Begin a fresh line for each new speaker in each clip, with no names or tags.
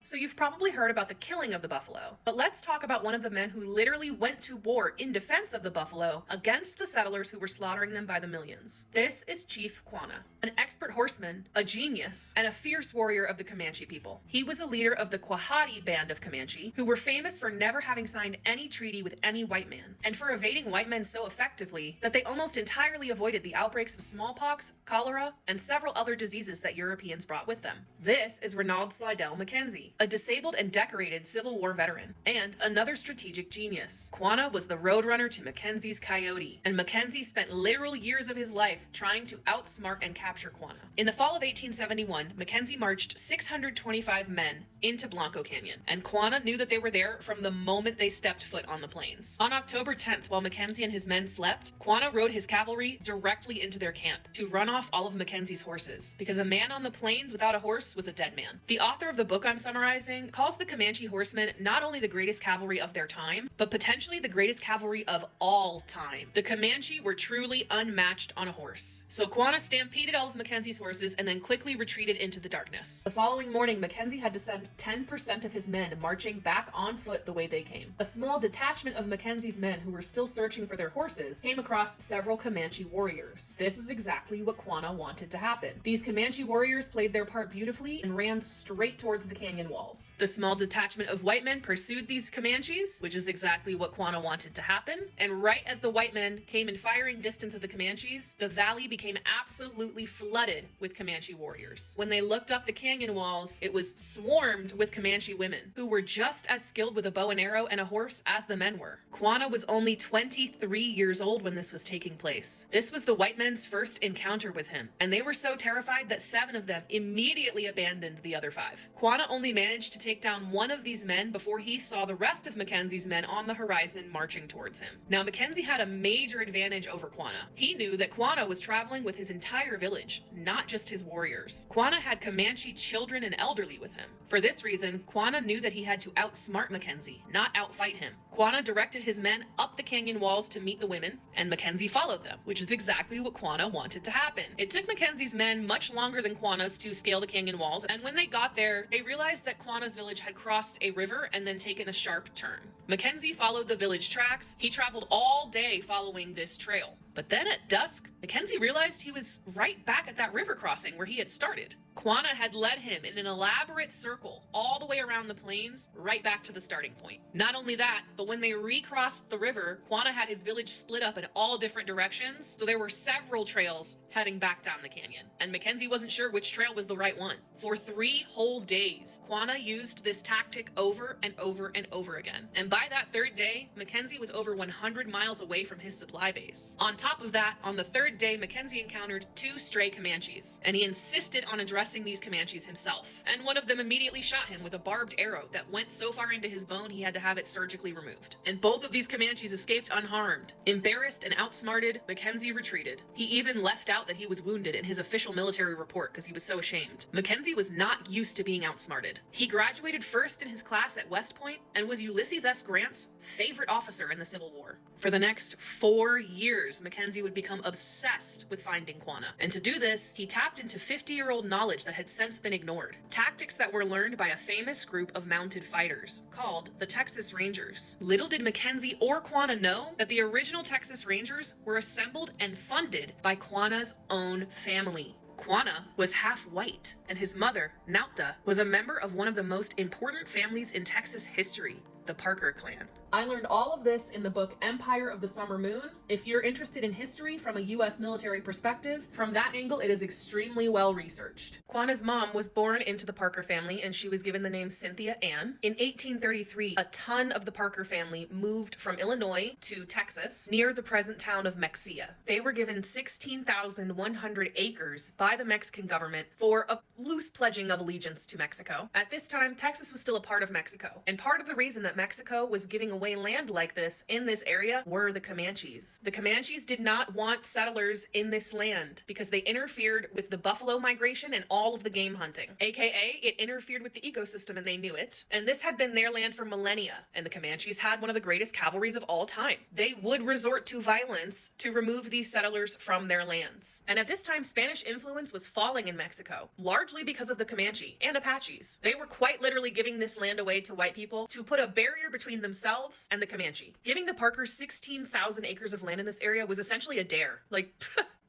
So you've probably heard about the killing of the buffalo, but let's talk about one of the men who literally went to war in defense of the buffalo against the settlers who were slaughtering them by the millions. This is Chief Quanah, an expert horseman, a genius, and a fierce warrior of the Comanche people. He was a leader of the Quahati band of Comanche, who were famous for never having signed any treaty with any white man, and for evading white men so effectively that they almost entirely avoided the outbreaks of smallpox, cholera, and several other diseases that Europeans brought with them. This is Ranald Slidell Mackenzie, a disabled and decorated Civil War veteran, and another strategic genius. Quanah was the roadrunner to Mackenzie's coyote, and Mackenzie spent literal years of his life trying to outsmart and capture Quanah. In the fall of 1871, Mackenzie marched 625 men into Blanco Canyon, and Quanah knew that they were there from the moment they stepped foot on the plains. On October 10th, while Mackenzie and his men slept, Quanah rode his cavalry directly into their camp to run off all of Mackenzie's horses, because a man on the plains without a horse was a dead man. The author of the book I'm summarizing calls the Comanche horsemen not only the greatest cavalry of their time, but potentially the greatest cavalry of all time. The Comanche were truly unmatched on a horse. So Quanah stampeded all of Mackenzie's horses and then quickly retreated into the darkness. The following morning, Mackenzie had to send 10% of his men marching back on foot the way they came. A small detachment of Mackenzie's men who were still searching for their horses came across several Comanche warriors. This is exactly what Quanah wanted to happen. These Comanche warriors played their part beautifully and ran straight towards the canyon walls. The small detachment of white men pursued these Comanches, which is exactly what Quanah wanted to happen, and right as the white men came in firing distance of the Comanches, the valley became absolutely flooded with Comanche warriors. When they looked up the canyon walls, it was swarmed with Comanche women, who were just as skilled with a bow and arrow and a horse as the men were. Quanah was only 23 years old when this was taking place. This was the white men's first encounter with him, and they were so terrified that 7 of them immediately abandoned the other 5. Quanah only managed to take down one of these men before he saw the rest of Mackenzie's men on the horizon marching towards him. Now, Mackenzie had a major advantage over Quanah. He knew that Quanah was traveling with his entire village, not just his warriors. Quanah had Comanche children and elderly with him. For this reason, Quanah knew that he had to outsmart Mackenzie, not outfight him. Quanah directed his men up the canyon walls to meet the women, and Mackenzie followed them, which is exactly what Quanah wanted to happen. It took Mackenzie's men much longer than Quanah's to scale the canyon walls, and when they got there, they realized that Quanah's village had crossed a river and then taken a sharp turn. Mackenzie followed the village tracks. He traveled all day following this trail. But then at dusk, Mackenzie realized he was right back at that river crossing where he had started. Quanah had led him in an elaborate circle all the way around the plains, right back to the starting point. Not only that, but when they recrossed the river, Quanah had his village split up in all different directions, so there were several trails heading back down the canyon. And Mackenzie wasn't sure which trail was the right one. For 3 whole days, Quanah used this tactic over and over and over again. And by that 3rd day, Mackenzie was over 100 miles away from his supply base. On top of that, on the 3rd day, Mackenzie encountered 2 stray Comanches, and he insisted on addressing these Comanches himself. And one of them immediately shot him with a barbed arrow that went so far into his bone he had to have it surgically removed. And both of these Comanches escaped unharmed. Embarrassed and outsmarted, Mackenzie retreated. He even left out that he was wounded in his official military report because he was so ashamed. Mackenzie was not used to being outsmarted. He graduated first in his class at West Point and was Ulysses S. Grant's favorite officer in the Civil War. For the next 4 years, Mackenzie would become obsessed with finding Quanah. And to do this, he tapped into 50-year-old knowledge that had since been ignored. Tactics that were learned by a famous group of mounted fighters called the Texas Rangers. Little did Mackenzie or Quanah know that the original Texas Rangers were assembled and funded by Quanah's own family. Quanah was half white, and his mother, Nauta, was a member of one of the most important families in Texas history, the Parker clan. I learned all of this in the book Empire of the Summer Moon. If you're interested in history from a US military perspective, from that angle it is extremely well researched. Quanah's mom was born into the Parker family and she was given the name Cynthia Ann. In 1833, a ton of the Parker family moved from Illinois to Texas near the present town of Mexia. They were given 16,100 acres by the Mexican government for a loose pledging of allegiance to Mexico. At this time, Texas was still a part of Mexico, and part of the reason that Mexico was giving away land like this in this area were the Comanches. The Comanches did not want settlers in this land because they interfered with the buffalo migration and all of the game hunting. AKA, it interfered with the ecosystem and they knew it. And this had been their land for millennia, and the Comanches had one of the greatest cavalries of all time. They would resort to violence to remove these settlers from their lands. And at this time, Spanish influence was falling in Mexico, largely because of the Comanche and Apaches. They were quite literally giving this land away to white people to put a barrier between themselves and the Comanche. Giving the Parkers 16,000 acres of land in this area was essentially a dare. Like,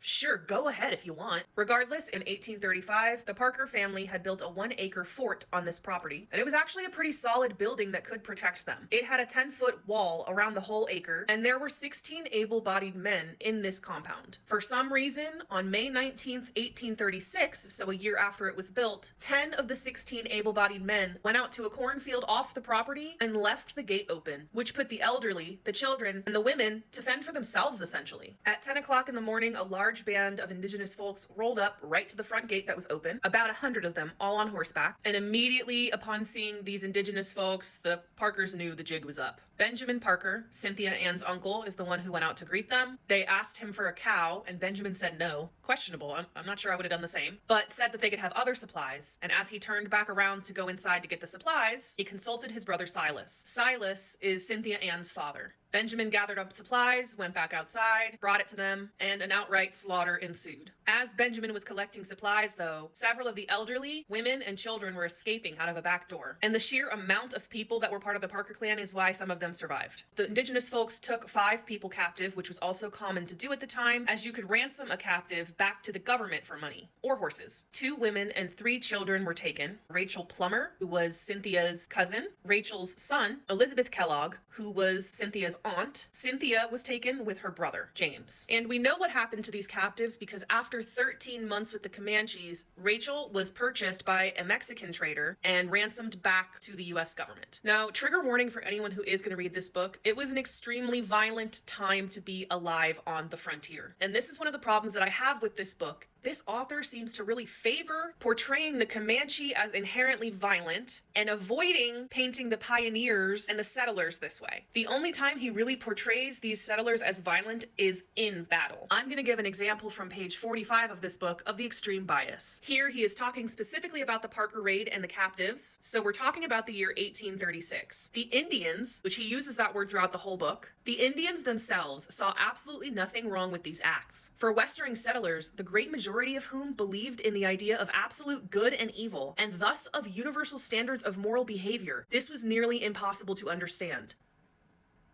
sure, go ahead if you want. Regardless, in 1835, the Parker family had built a 1-acre fort on this property, and it was actually a pretty solid building that could protect them. It had a 10-foot wall around the whole acre, and there were 16 able-bodied men in this compound. For some reason, on May 19th, 1836, so a year after it was built, 10 of the 16 able-bodied men went out to a cornfield off the property and left the gate open, which put the elderly, the children, and the women to fend for themselves, essentially. At 10 o'clock in the morning, a large band of indigenous folks rolled up right to the front gate that was open, about 100 of them, all on horseback, and immediately upon seeing these indigenous folks, the Parkers knew the jig was up. Benjamin Parker, Cynthia Ann's uncle, is the one who went out to greet them. They asked him for a cow, and Benjamin said no. Questionable, I'm not sure I would have done the same, but said that they could have other supplies, and as he turned back around to go inside to get the supplies, he consulted his brother Silas. Silas is Cynthia Ann's father. Benjamin gathered up supplies, went back outside, brought it to them, and an outright slaughter ensued. As Benjamin was collecting supplies, though, several of the elderly, women, and children were escaping out of a back door. And the sheer amount of people that were part of the Parker clan is why some of them survived. The indigenous folks took 5 people captive, which was also common to do at the time, as you could ransom a captive back to the government for money, or horses. 2 women and 3 children were taken. Rachel Plummer, who was Cynthia's cousin, Rachel's son, Elizabeth Kellogg, who was Cynthia's aunt. Cynthia was taken with her brother, James. And we know what happened to these captives because after 13 months with the Comanches, Rachel was purchased by a Mexican trader and ransomed back to the US government. Now, trigger warning for anyone who is going to read this book, it was an extremely violent time to be alive on the frontier. And this is one of the problems that I have with this book. This author seems to really favor portraying the Comanche as inherently violent and avoiding painting the pioneers and the settlers this way. The only time he really portrays these settlers as violent is in battle. I'm going to give an example from page 45 of this book of the extreme bias. Here he is talking specifically about the Parker raid and the captives. So we're talking about the year 1836. The Indians, which he uses that word throughout the whole book, the Indians themselves saw absolutely nothing wrong with these acts. For Western settlers, the great majority of whom believed in the idea of absolute good and evil, and thus of universal standards of moral behavior, this was nearly impossible to understand.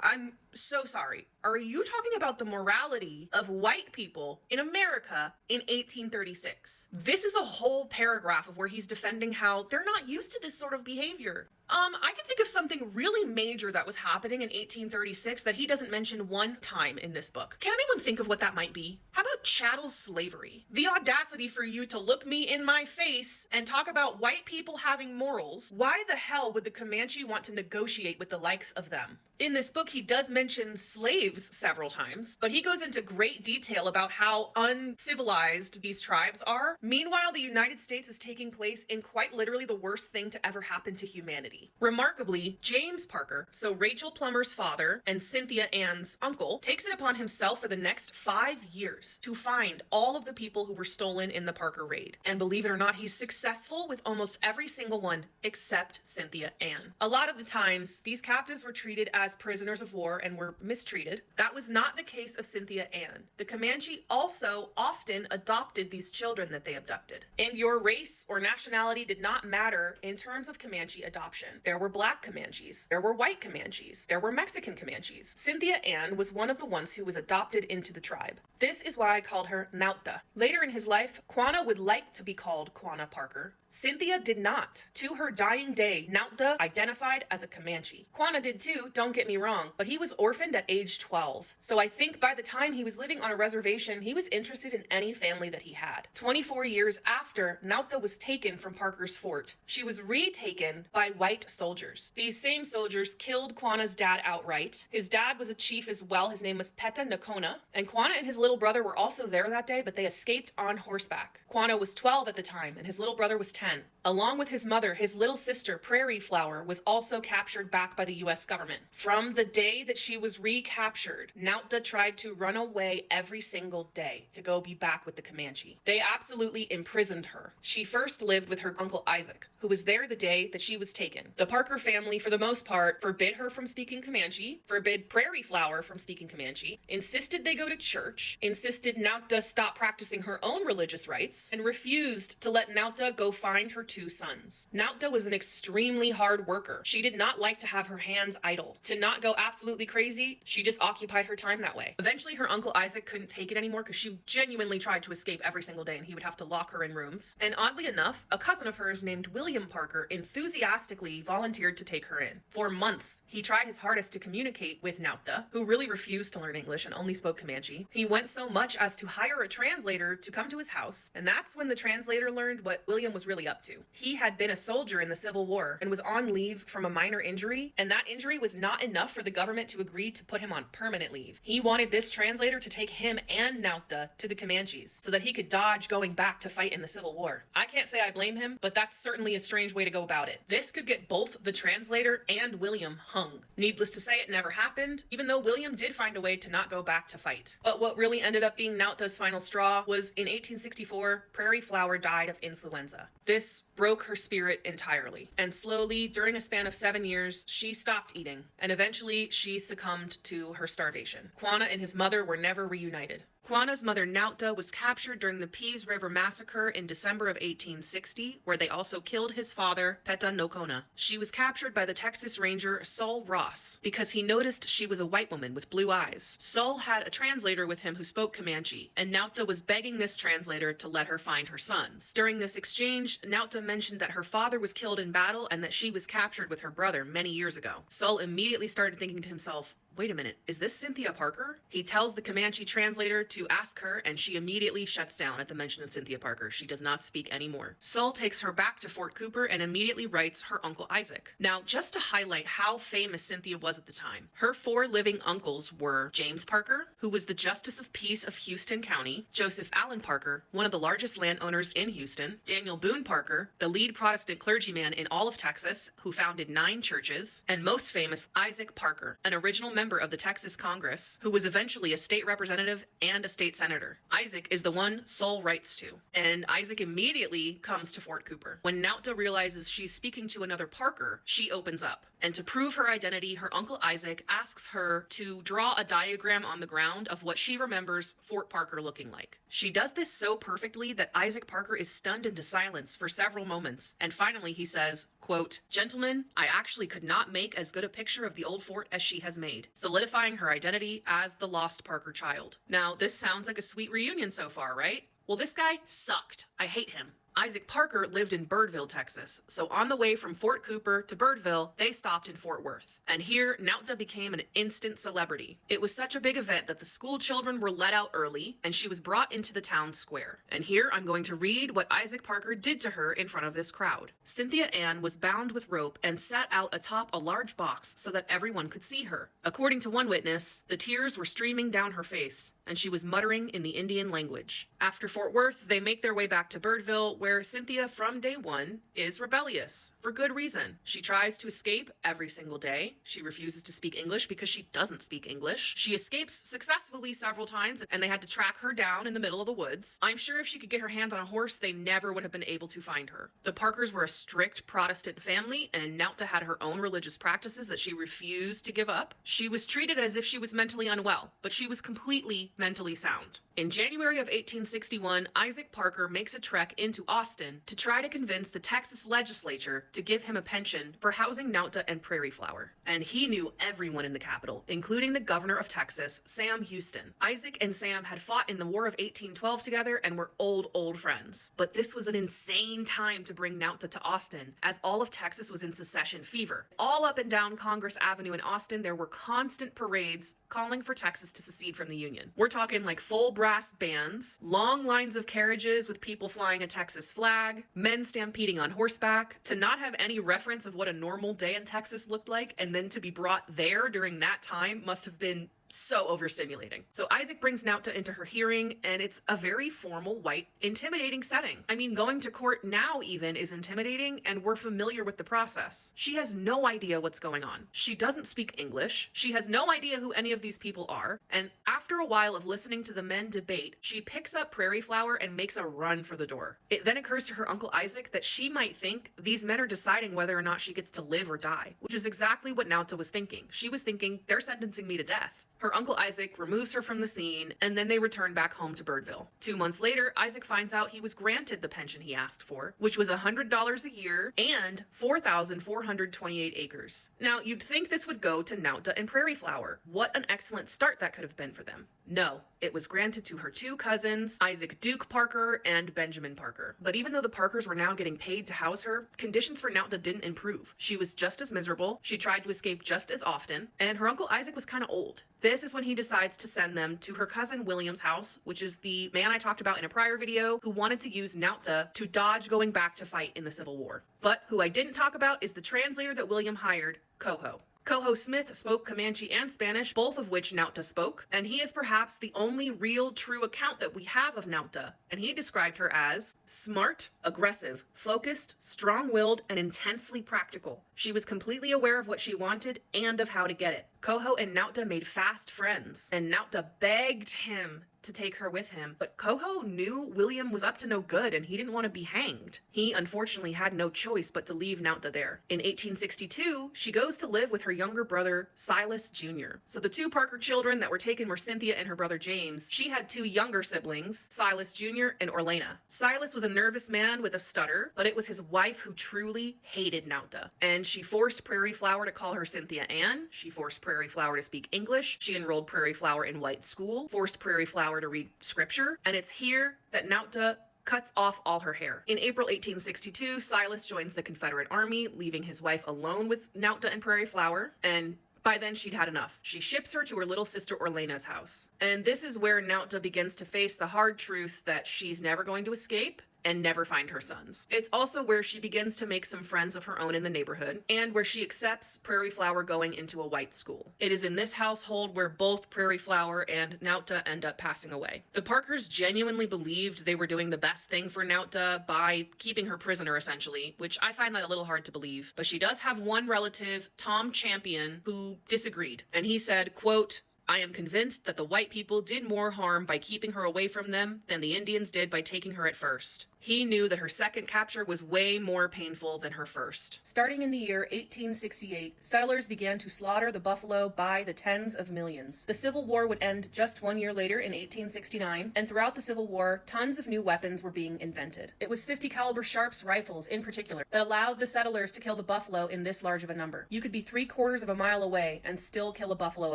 I'm so sorry. Are you talking about the morality of white people in America in 1836? This is a whole paragraph of where he's defending how they're not used to this sort of behavior. I can think of something really major that was happening in 1836 that he doesn't mention one time in this book. Can anyone think of what that might be? How about chattel slavery? The audacity for you to look me in my face and talk about white people having morals. Why the hell would the Comanche want to negotiate with the likes of them? In this book, he does mention slaves several times, but he goes into great detail about how uncivilized these tribes are. Meanwhile, the United States is taking place in quite literally the worst thing to ever happen to humanity. Remarkably, James Parker, so Rachel Plummer's father and Cynthia Ann's uncle, takes it upon himself for the next 5 years to find all of the people who were stolen in the Parker raid. And believe it or not, he's successful with almost every single one except Cynthia Ann. A lot of the times, these captives were treated as prisoners of war and were mistreated. That was not the case of Cynthia Ann. The Comanche also often adopted these children that they abducted. And your race or nationality did not matter in terms of Comanche adoption. There were black Comanches, there were white Comanches, there were Mexican Comanches. Cynthia Ann was one of the ones who was adopted into the tribe. This is why I called her Nautha. Later in his life, Quanah would like to be called Quanah Parker. Cynthia did not. To her dying day, Nautha identified as a Comanche. Quanah did too, don't get me wrong, but he was orphaned at age 12. So I think by the time he was living on a reservation, he was interested in any family that he had. 24 years after, Nautha was taken from Parker's fort. She was retaken by white soldiers. These same soldiers killed Quanah's dad outright. His dad was a chief as well. His name was Peta Nakona, and Quanah and his little brother were all also there that day, but they escaped on horseback. Quanah was 12 at the time, and his little brother was 10. Along with his mother, his little sister, Prairie Flower, was also captured back by the U.S. government. From the day that she was recaptured, Nautda tried to run away every single day to go be back with the Comanche. They absolutely imprisoned her. She first lived with her uncle Isaac, who was there the day that she was taken. The Parker family, for the most part, forbid her from speaking Comanche, forbid Prairie Flower from speaking Comanche, insisted they go to church, insisted Nautda stop practicing her own religious rites, and refused to let Nautda go find her 2 sons. Nautda was an extremely hard worker. She did not like to have her hands idle. To not go absolutely crazy, she just occupied her time that way. Eventually, her uncle Isaac couldn't take it anymore because she genuinely tried to escape every single day and he would have to lock her in rooms. And oddly enough, a cousin of hers named William Parker enthusiastically volunteered to take her in. For months, he tried his hardest to communicate with Nautda, who really refused to learn English and only spoke Comanche. He went so much as to hire a translator to come to his house, and that's when the translator learned what William was really up to. He had been a soldier in the Civil War and was on leave from a minor injury, and that injury was not enough for the government to agree to put him on permanent leave. He wanted this translator to take him and Nautda to the Comanches so that he could dodge going back to fight in the Civil War. I can't say I blame him, but that's certainly a strange way to go about it. This could get both the translator and William hung. Needless to say, it never happened, even though William did find a way to not go back to fight. But what really ended up being Nautda's final straw was in 1864, Prairie Flower died of influenza. This broke her spirit entirely, and slowly, during a span of 7 years, she stopped eating, and eventually she succumbed to her starvation. Quanah and his mother were never reunited. Quanah's mother Nautda was captured during the Pease River Massacre in December of 1860, where they also killed his father, Petah-no-Kona. She was captured by the Texas Ranger Sol Ross because he noticed she was a white woman with blue eyes. Sol had a translator with him who spoke Comanche, and Nautda was begging this translator to let her find her sons. During this exchange, Nautda mentioned that her father was killed in battle and that she was captured with her brother many years ago. Sol immediately started thinking to himself, wait a minute, is this Cynthia Parker? He tells the Comanche translator to ask her, and she immediately shuts down at the mention of Cynthia Parker. She does not speak anymore. Sol takes her back to Fort Cooper and immediately writes her uncle Isaac. Now, just to highlight how famous Cynthia was at the time, her 4 living uncles were James Parker, who was the Justice of Peace of Houston County, Joseph Allen Parker, one of the largest landowners in Houston, Daniel Boone Parker, the lead Protestant clergyman in all of Texas, who founded 9 churches, and most famous, Isaac Parker, an original member of the Texas Congress, who was eventually a state representative and a state senator. Isaac is the one Sol writes to, and Isaac immediately comes to Fort Cooper. When Nautda realizes she's speaking to another Parker, she opens up. And to prove her identity, her uncle Isaac asks her to draw a diagram on the ground of what she remembers Fort Parker looking like. She does this so perfectly that Isaac Parker is stunned into silence for several moments, and finally he says, quote, "Gentlemen, I actually could not make as good a picture of the old fort as she has made," solidifying her identity as the lost Parker child. Now, this sounds like a sweet reunion so far, right? Well, this guy sucked. I hate him. Isaac Parker lived in Birdville, Texas, so on the way from Fort Cooper to Birdville, they stopped in Fort Worth. And here, Nautda became an instant celebrity. It was such a big event that the school children were let out early, and she was brought into the town square. And here, I'm going to read what Isaac Parker did to her in front of this crowd. Cynthia Ann was bound with rope and sat out atop a large box so that everyone could see her. According to one witness, the tears were streaming down her face, and she was muttering in the Indian language. After Fort Worth, they make their way back to Birdville, where Cynthia from day one is rebellious, for good reason. She tries to escape every single day. She refuses to speak English because she doesn't speak English. She escapes successfully several times, and they had to track her down in the middle of the woods. I'm sure if she could get her hands on a horse, they never would have been able to find her. The Parkers were a strict Protestant family, and Nautda had her own religious practices that she refused to give up. She was treated as if she was mentally unwell, but she was completely mentally sound. In January of 1861, Isaac Parker makes a trek into Austin to try to convince the Texas legislature to give him a pension for housing Nautda and Prairie Flower. And he knew everyone in the capital, including the governor of Texas, Sam Houston. Isaac and Sam had fought in the War of 1812 together and were old friends. But this was an insane time to bring Nautda to Austin, as all of Texas was in secession fever. All up and down Congress Avenue in Austin, there were constant parades calling for Texas to secede from the Union. We're talking like full brass bands, long lines of carriages with people flying a Texas flag, men stampeding on horseback. To not have any reference of what a normal day in Texas looked like, and then to be brought there during that time must have been So overstimulating. So Isaac brings Nautah into her hearing, and it's a very formal, white, intimidating setting. I mean, going to court now even is intimidating, and we're familiar with the process. She has no idea what's going on. She doesn't speak English. She has no idea who any of these people are. And after a while of listening to the men debate, she picks up Prairie Flower and makes a run for the door. It then occurs to her Uncle Isaac that she might think these men are deciding whether or not she gets to live or die, which is exactly what Nautah was thinking. She was thinking, they're sentencing me to death. Her Uncle Isaac removes her from the scene, and then they return back home to Birdville. 2 months later, Isaac finds out he was granted the pension he asked for, which was $100 a year and 4,428 acres. Now, you'd think this would go to Nautah and Prairie Flower. What an excellent start that could have been for them. No, it was granted to her 2 cousins, Isaac Duke Parker and Benjamin Parker. But even though the Parkers were now getting paid to house her, conditions for Nautah didn't improve. She was just as miserable, she tried to escape just as often, and her Uncle Isaac was kind of old. This is when he decides to send them to her cousin William's house, which is the man I talked about in a prior video who wanted to use Nautah to dodge going back to fight in the Civil War. But who I didn't talk about is the translator that William hired, Coho. Coho Smith spoke Comanche and Spanish, both of which Nautah spoke, and he is perhaps the only real true account that we have of Nautah, and he described her as smart, aggressive, focused, strong-willed, and intensely practical. She was completely aware of what she wanted and of how to get it. Coho and Nautah made fast friends, and Nautah begged him to take her with him, but Coho knew William was up to no good and he didn't want to be hanged. He unfortunately had no choice but to leave Nautah there. In 1862, she goes to live with her younger brother, Silas Jr. So the 2 Parker children that were taken were Cynthia and her brother James. She had 2 younger siblings, Silas Jr. and Orlena. Silas was a nervous man with a stutter, but it was his wife who truly hated Nautah. And she forced Prairie Flower to call her Cynthia Ann. She forced Prairie Flower to speak English. She enrolled Prairie Flower in white school, forced Prairie Flower to read scripture, and it's here that Nautah cuts off all her hair. In April 1862, Silas joins the Confederate Army, leaving his wife alone with Nautah and Prairie Flower, and by then she'd had enough. She ships her to her little sister Orlena's house. And this is where Nautah begins to face the hard truth that she's never going to escape and never find her sons. It's also where she begins to make some friends of her own in the neighborhood, and where she accepts Prairie Flower going into a white school. It is in this household where both Prairie Flower and Nautah end up passing away. The Parkers genuinely believed they were doing the best thing for Nautah by keeping her prisoner, essentially, which I find that a little hard to believe. But she does have one relative, Tom Champion, who disagreed, and he said, quote, "I am convinced that the white people did more harm by keeping her away from them than the Indians did by taking her at first. He knew that her second capture was way more painful than her first." Starting in the year 1868, settlers began to slaughter the buffalo by the tens of millions. The Civil War would end just 1 year later in 1869, and throughout the Civil War, tons of new weapons were being invented. It was 50 caliber Sharps rifles in particular that allowed the settlers to kill the buffalo in this large of a number. You could be 3/4 of a mile away and still kill a buffalo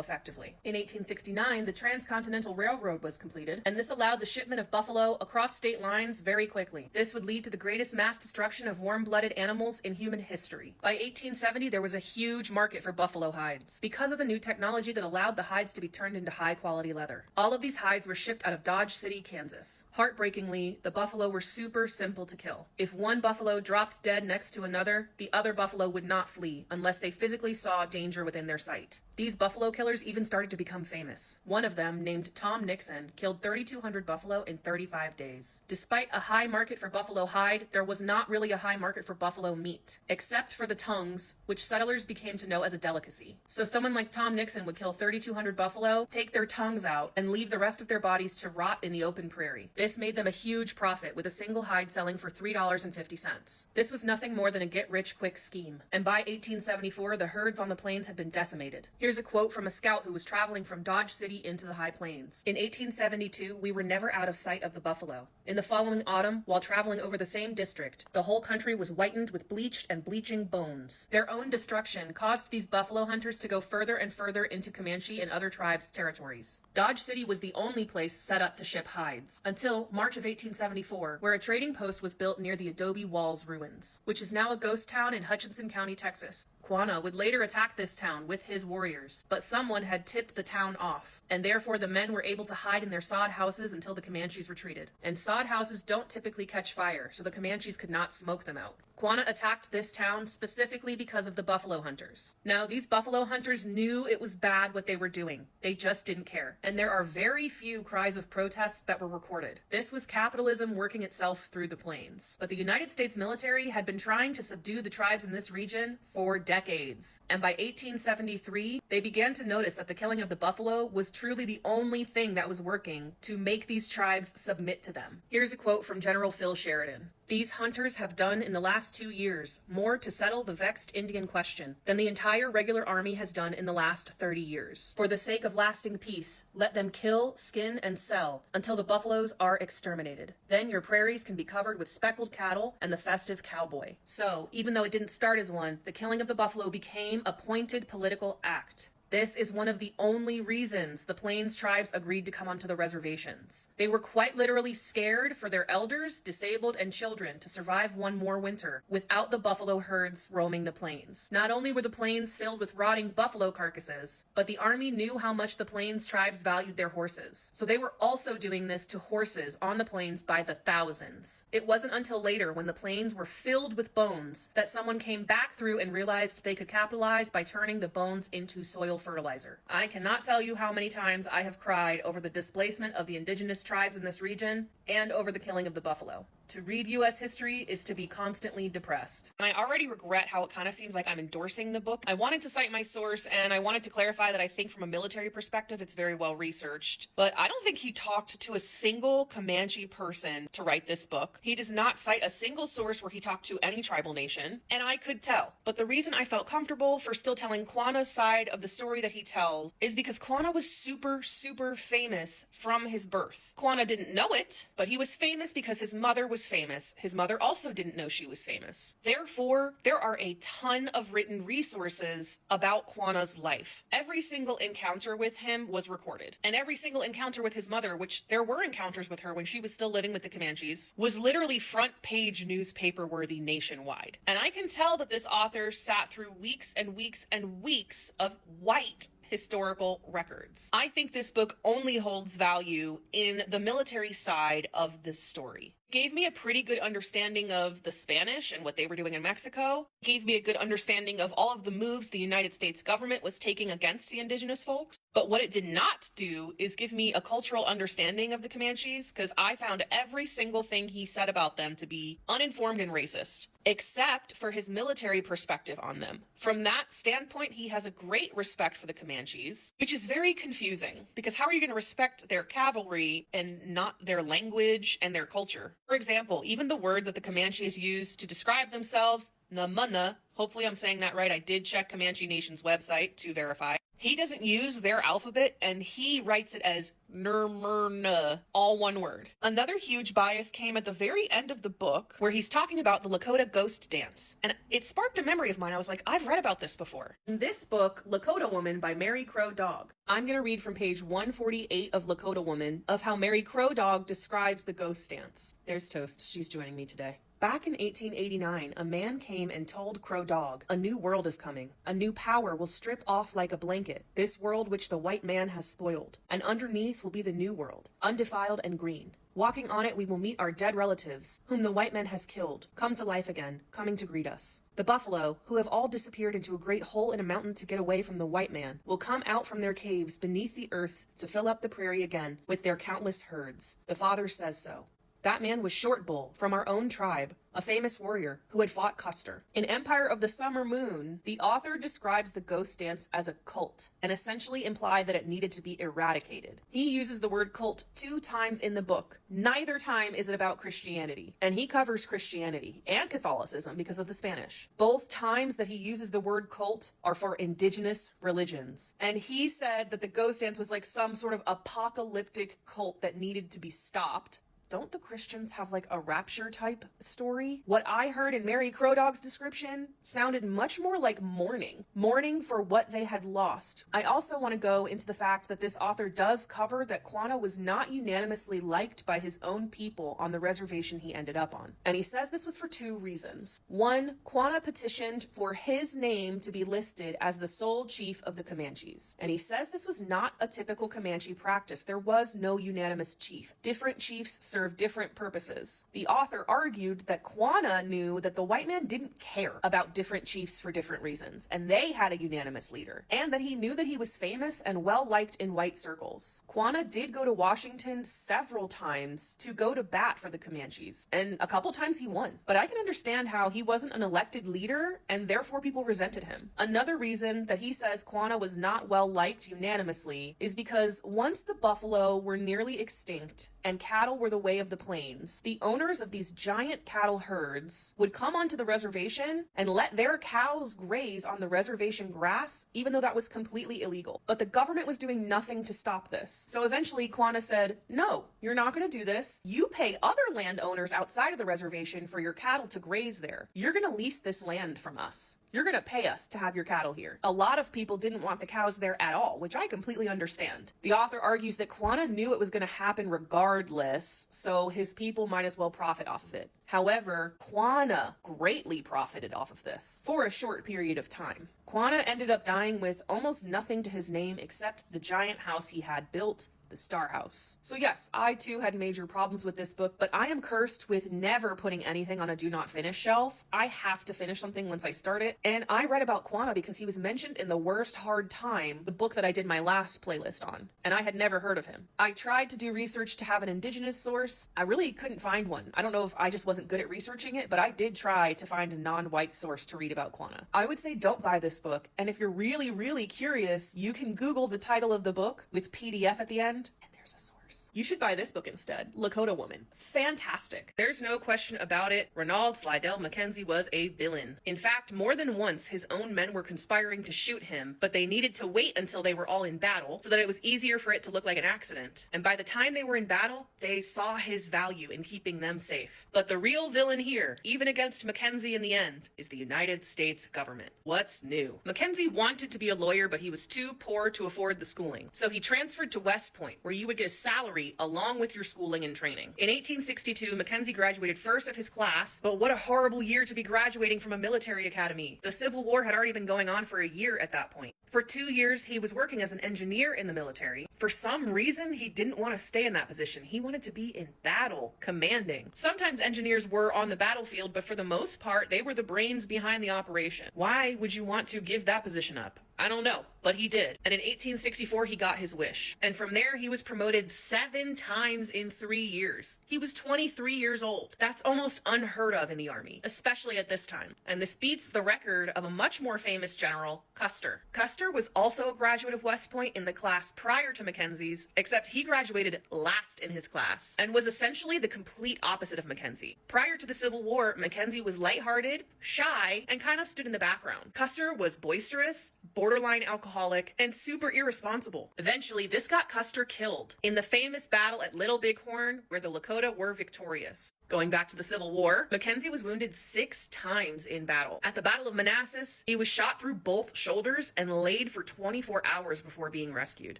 effectively. In 1869, the Transcontinental Railroad was completed, and this allowed the shipment of buffalo across state lines very quickly. This would lead to the greatest mass destruction of warm-blooded animals in human history. By 1870, there was a huge market for buffalo hides because of a new technology that allowed the hides to be turned into high-quality leather. All of these hides were shipped out of Dodge City, Kansas. Heartbreakingly, the buffalo were super simple to kill. If one buffalo dropped dead next to another, the other buffalo would not flee unless they physically saw danger within their sight. These buffalo killers even started to become famous. One of them, named Tom Nixon, killed 3,200 buffalo in 35 days. Despite a high market for buffalo hide, there was not really a high market for buffalo meat, except for the tongues, which settlers became to know as a delicacy. So someone like Tom Nixon would kill 3,200 buffalo, take their tongues out, and leave the rest of their bodies to rot in the open prairie. This made them a huge profit, with a single hide selling for $3.50. This was nothing more than a get-rich-quick scheme, and by 1874, the herds on the plains had been decimated. Here's a quote from a scout who was traveling from Dodge City into the High Plains. "In 1872, we were never out of sight of the buffalo. In the following autumn, while traveling over the same district, the whole country was whitened with bleached and bleaching bones." Their own destruction caused these buffalo hunters to go further and further into Comanche and other tribes' territories. Dodge City was the only place set up to ship hides, until March of 1874, where a trading post was built near the Adobe Walls ruins, which is now a ghost town in Hutchinson County, Texas. Quanah would later attack this town with his warriors, but someone had tipped the town off, and therefore the men were able to hide in their sod houses until the Comanches retreated. And sod houses don't typically catch fire, so the Comanches could not smoke them out. Quanah attacked this town specifically because of the buffalo hunters. Now, these buffalo hunters knew it was bad what they were doing. They just didn't care. And there are very few cries of protest that were recorded. This was capitalism working itself through the plains. But the United States military had been trying to subdue the tribes in this region for decades. And by 1873, they began to notice that the killing of the buffalo was truly the only thing that was working to make these tribes submit to them. Here's a quote from General Phil Sheridan. "These hunters have done in the last 2 years more to settle the vexed Indian question than the entire regular army has done in the last 30 years. For the sake of lasting peace, let them kill, skin, and sell until the buffaloes are exterminated. Then your prairies can be covered with speckled cattle and the festive cowboy." So, even though it didn't start as one, the killing of the buffalo became a pointed political act. This is one of the only reasons the Plains tribes agreed to come onto the reservations. They were quite literally scared for their elders, disabled, and children to survive one more winter without the buffalo herds roaming the plains. Not only were the plains filled with rotting buffalo carcasses, but the army knew how much the Plains tribes valued their horses. So they were also doing this to horses on the plains by the thousands. It wasn't until later, when the plains were filled with bones, that someone came back through and realized they could capitalize by turning the bones into soil fertilizer. I cannot tell you how many times I have cried over the displacement of the indigenous tribes in this region and over the killing of the buffalo. To read U.S. history is to be constantly depressed. And I already regret how it kind of seems like I'm endorsing the book. I wanted to cite my source, and I wanted to clarify that I think from a military perspective it's very well researched. But I don't think he talked to a single Comanche person to write this book. He does not cite a single source where he talked to any tribal nation, and I could tell. But the reason I felt comfortable for still telling Quanah's side of the story that he tells is because Quanah was super, super famous from his birth. Quanah didn't know it, but he was famous because his mother was famous. His mother also didn't know she was famous. Therefore, there are a ton of written resources about Quanah's life. Every single encounter with him was recorded. And every single encounter with his mother, which there were encounters with her when she was still living with the Comanches, was literally front page newspaper worthy nationwide. And I can tell that this author sat through weeks and weeks and weeks of white historical records. I think this book only holds value in the military side of this story. It gave me a pretty good understanding of the Spanish and what they were doing in Mexico. It gave me a good understanding of all of the moves the United States government was taking against the indigenous folks. But what it did not do is give me a cultural understanding of the Comanches, because I found every single thing he said about them to be uninformed and racist, except for his military perspective on them. From that standpoint, he has a great respect for the Comanches, which is very confusing, because how are you going to respect their cavalry and not their language and their culture? For example, even the word that the Comanches use to describe themselves, Namana, hopefully I'm saying that right, I did check Comanche Nation's website to verify. He doesn't use their alphabet, and he writes it as Nurmurna, all one word. Another huge bias came at the very end of the book, where he's talking about the Lakota ghost dance. And it sparked a memory of mine. I was like, I've read about this before. In this book, Lakota Woman by Mary Crow Dog, I'm going to read from page 148 of Lakota Woman of how Mary Crow Dog describes the ghost dance. There's Toast. She's joining me today. Back in 1889, a man came and told Crow Dog, "A new world is coming. A new power will strip off like a blanket this world which the white man has spoiled. And underneath will be the new world, undefiled and green. Walking on it, we will meet our dead relatives, whom the white man has killed, come to life again, coming to greet us. The buffalo, who have all disappeared into a great hole in a mountain to get away from the white man, will come out from their caves beneath the earth to fill up the prairie again with their countless herds. The Father says so." That man was Short Bull, from our own tribe, a famous warrior who had fought Custer. In Empire of the Summer Moon, the author describes the ghost dance as a cult, and essentially implied that it needed to be eradicated. He uses the word cult 2 times in the book. Neither time is it about Christianity, and he covers Christianity and Catholicism because of the Spanish. Both times that he uses the word cult are for indigenous religions. And he said that the ghost dance was like some sort of apocalyptic cult that needed to be stopped. Don't the Christians have like a rapture type story? What I heard in Mary Crow Dog's description sounded much more like mourning for what they had lost. I also want to go into the fact that this author does cover that Quanah was not unanimously liked by his own people on the reservation he ended up on. And he says this was for 2 reasons. 1, Quanah petitioned for his name to be listed as the sole chief of the Comanches. And he says this was not a typical Comanche practice. There was no unanimous chief. Different chiefs served serve different purposes. The author argued that Quanah knew that the white man didn't care about different chiefs for different reasons, and they had a unanimous leader, and that he knew that he was famous and well-liked in white circles. Quanah did go to Washington several times to go to bat for the Comanches, and a couple times he won. But I can understand how he wasn't an elected leader, and therefore people resented him. Another reason that he says Quanah was not well-liked unanimously is because once the buffalo were nearly extinct and cattle were the way of the plains, the owners of these giant cattle herds would come onto the reservation and let their cows graze on the reservation grass, even though that was completely illegal. But the government was doing nothing to stop this. So eventually Quanah said, no, you're not going to do this. You pay other landowners outside of the reservation for your cattle to graze there. You're going to lease this land from us. You're going to pay us to have your cattle here. A lot of people didn't want the cows there at all, which I completely understand. The author argues that Quanah knew it was going to happen regardless, so his people might as well profit off of it. However, Quanah greatly profited off of this for a short period of time. Quanah ended up dying with almost nothing to his name except the giant house he had built, the Star House. So yes, I too had major problems with this book, but I am cursed with never putting anything on a do not finish shelf. I have to finish something once I start it, and I read about Quanah because he was mentioned in The Worst Hard Time, the book that I did my last playlist on, and I had never heard of him. I tried to do research to have an indigenous source. I really couldn't find one. I don't know if I just wasn't good at researching it, but I did try to find a non-white source to read about Quanah. I would say don't buy this book, and if you're really, really curious, you can Google the title of the book with PDF at the end, and there's a source. You should buy this book instead, Lakota Woman. Fantastic. There's no question about it. Ranald Slidell Mackenzie was a villain. In fact, more than once, his own men were conspiring to shoot him, but they needed to wait until they were all in battle so that it was easier for it to look like an accident. And by the time they were in battle, they saw his value in keeping them safe. But the real villain here, even against Mackenzie in the end, is the United States government. What's new? Mackenzie wanted to be a lawyer, but he was too poor to afford the schooling. So he transferred to West Point, where you would get a salary along with your schooling and training. In 1862, Mackenzie graduated first of his class, but what a horrible year to be graduating from a military academy. The Civil War had already been going on for a year at that point. For 2 years, he was working as an engineer in the military. For some reason, he didn't want to stay in that position. He wanted to be in battle, commanding. Sometimes engineers were on the battlefield, but for the most part, they were the brains behind the operation. Why would you want to give that position up? I don't know, but he did. And in 1864, he got his wish. And from there, he was promoted 7 times in 3 years. He was 23 years old. That's almost unheard of in the Army, especially at this time. And this beats the record of a much more famous general, Custer. Custer was also a graduate of West Point in the class prior to Mackenzie's, except he graduated last in his class and was essentially the complete opposite of Mackenzie. Prior to the Civil War, Mackenzie was lighthearted, shy, and kind of stood in the background. Custer was boisterous, borderline alcoholic, and super irresponsible. Eventually, this got Custer killed in the famous battle at Little Bighorn, where the Lakota were victorious. Going back to the Civil War, Mackenzie was wounded 6 times in battle. At the Battle of Manassas, he was shot through both shoulders and laid for 24 hours before being rescued.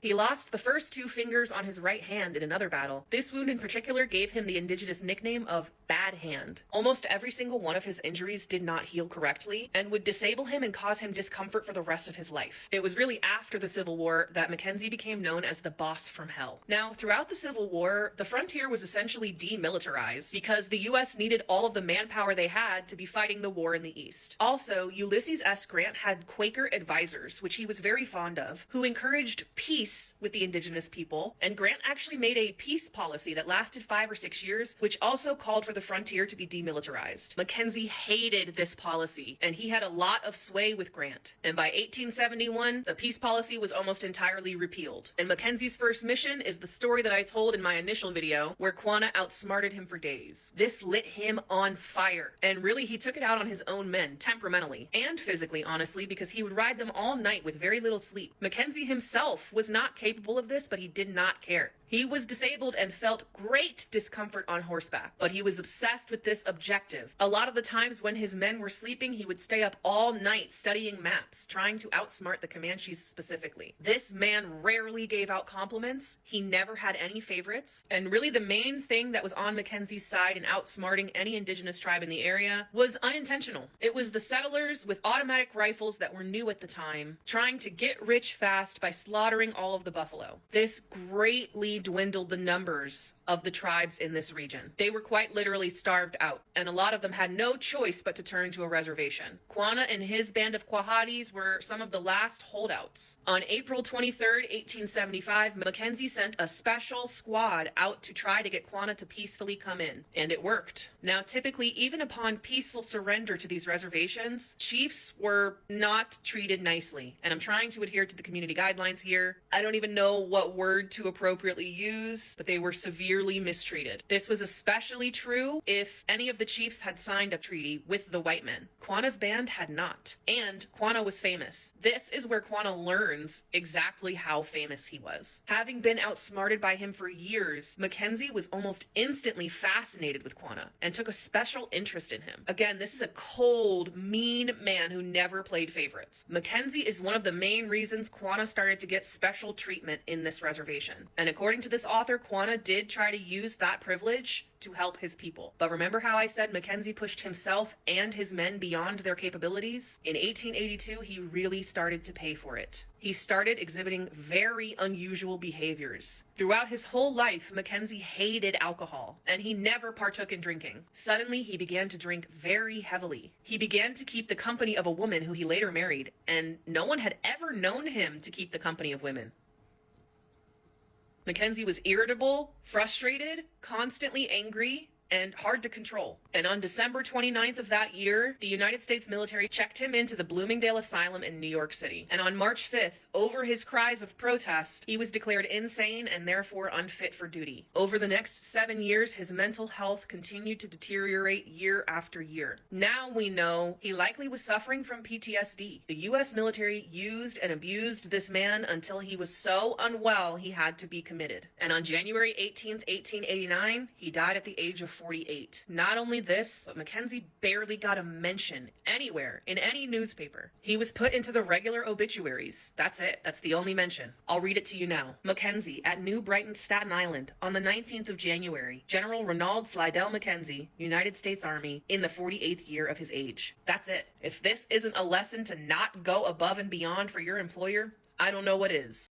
He lost the first 2 fingers on his right hand in another battle. This wound in particular gave him the indigenous nickname of Bad Hand. Almost every single one of his injuries did not heal correctly and would disable him and cause him discomfort for the rest of his life. It was really after the Civil War that Mackenzie became known as the Boss from Hell. Now, throughout the Civil War, the frontier was essentially demilitarized because the U.S. needed all of the manpower they had to be fighting the war in the East. Also, Ulysses S. Grant had Quaker advisors, which he was very fond of, who encouraged peace with the indigenous people, and Grant actually made a peace policy that lasted 5 or 6 years, which also called for the frontier to be demilitarized. Mackenzie hated this policy, and he had a lot of sway with Grant. And by 1871, the peace policy was almost entirely repealed. And Mackenzie's first mission is the story that I told in my initial video, where Quanah outsmarted him for days. This lit him on fire, and really he took it out on his own men, temperamentally and physically, honestly, because he would ride them all night with very little sleep. Mackenzie himself was not capable of this, but he did not care. He was disabled and felt great discomfort on horseback, but he was obsessed with this objective. A lot of the times when his men were sleeping, he would stay up all night studying maps, trying to outsmart the Comanches specifically. This man rarely gave out compliments. He never had any favorites. And really the main thing that was on Mackenzie's side in outsmarting any indigenous tribe in the area was unintentional. It was the settlers with automatic rifles that were new at the time, trying to get rich fast by slaughtering all of the buffalo. This greatly significantly dwindled the numbers of the tribes in this region. They were quite literally starved out, and a lot of them had no choice but to turn to a reservation. Quanah and his band of Quahadis were some of the last holdouts. On April 23rd, 1875, Mackenzie sent a special squad out to try to get Quanah to peacefully come in, and it worked. Now, typically, even upon peaceful surrender to these reservations, chiefs were not treated nicely, and I'm trying to adhere to the community guidelines here. I don't even know what word to appropriately use, but they were severely mistreated. This was especially true if any of the chiefs had signed a treaty with the white men. Quanah's band had not, and Quanah was famous. This is where Quanah learns exactly how famous he was. Having been outsmarted by him for years, Mackenzie was almost instantly fascinated with Quanah and took a special interest in him. Again, this is a cold, mean man who never played favorites. Mackenzie is one of the main reasons Quanah started to get special treatment in this reservation. And according to this author, Quanah did try to use that privilege to help his people. But remember how I said Mackenzie pushed himself and his men beyond their capabilities? In 1882, he really started to pay for it. He started exhibiting very unusual behaviors. Throughout his whole life, Mackenzie hated alcohol, and he never partook in drinking. Suddenly, he began to drink very heavily. He began to keep the company of a woman who he later married, and no one had ever known him to keep the company of women. Mackenzie was irritable, frustrated, constantly angry, and hard to control. And on December 29th of that year, the United States military checked him into the Bloomingdale Asylum in New York City. And on March 5th, over his cries of protest, he was declared insane and therefore unfit for duty. Over the next 7 years, his mental health continued to deteriorate year after year. Now we know he likely was suffering from PTSD. The U.S. military used and abused this man until he was so unwell he had to be committed. And on January 18th, 1889, he died at the age of 48. Not only this, but Mackenzie barely got a mention anywhere in any newspaper. He was put into the regular obituaries. That's it. That's the only mention. I'll read it to you now. Mackenzie at New Brighton, Staten Island, on the 19th of January. General Ronald Slidell Mackenzie, United States Army, in the 48th year of his age. That's it. If this isn't a lesson to not go above and beyond for your employer, I don't know what is.